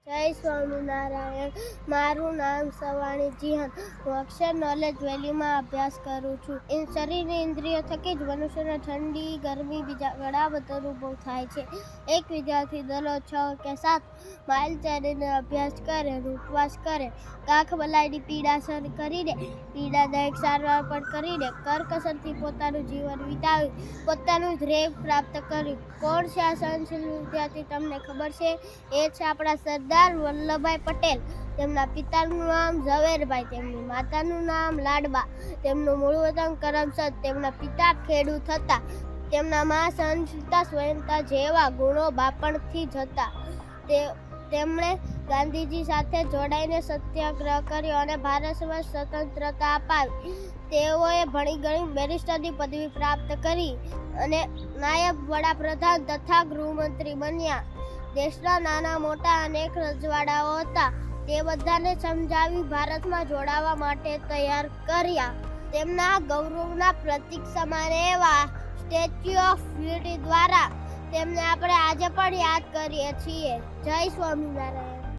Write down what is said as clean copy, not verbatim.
જય સ્વામિનારાયણ. મારું નામ સવાણી જીહન. હું અક્ષર નોલેજ વેલીમાં અભ્યાસ કરું છું. શરીરની ઇન્દ્રિયો થકી જ મનુષ્યને ઠંડી, ગરમી, બીજા ઘણા બધા અનુભવ થાય છે. એક વિદ્યાર્થી દરરોજ 6 કે 7 માઇલ ચાલીને અભ્યાસ કરે, ઉપવાસ કરે, કાખ બલાઈની પીડા સહન કરીને, પીડાદાયક સારવાર પણ કરીને, કરકસરથી પોતાનું જીવન વિતાવી, પોતાનું ધ્યેય પ્રાપ્ત કર્યું. કોણ છે આ સહનશીલ વિદ્યાર્થી? તમને ખબર છે? એ છે આપણા સરદાર વલ્લભભાઈ પટેલ. તેમના પિતાનું નામ ઝવેરભાઈ, તેમની માતાનું નામ લાડબા, તેમનું મૂળ વતન કરમસદ. તેમના પિતા ખેડૂત હતા. તેમના મા સહનશીલતા, સ્વયંતા જેવા ગુણો બાળપણથી જ હતા. તેમણે ગાંધીજી સાથે જોડાઈને સત્યાગ્રહ કર્યો અને ભારતમાં સ્વતંત્રતા અપાવી. તેઓએ ભણી ગણી બેરિસ્ટરની પદવી પ્રાપ્ત કરી અને નાયબ વડાપ્રધાન તથા ગૃહમંત્રી બન્યા. દેશના નાના મોટા અનેક રજવાડાઓ હતા, તે બધાને સમજાવી ભારતમાં જોડાવા માટે તૈયાર કર્યા. તેમના ગૌરવના પ્રતીક સમાન એવા સ્ટેચ્યુ ઓફ યુનિટી દ્વારા તેમને આપણે આજે પણ યાદ કરીએ છીએ. જય સ્વામિનારાયણ.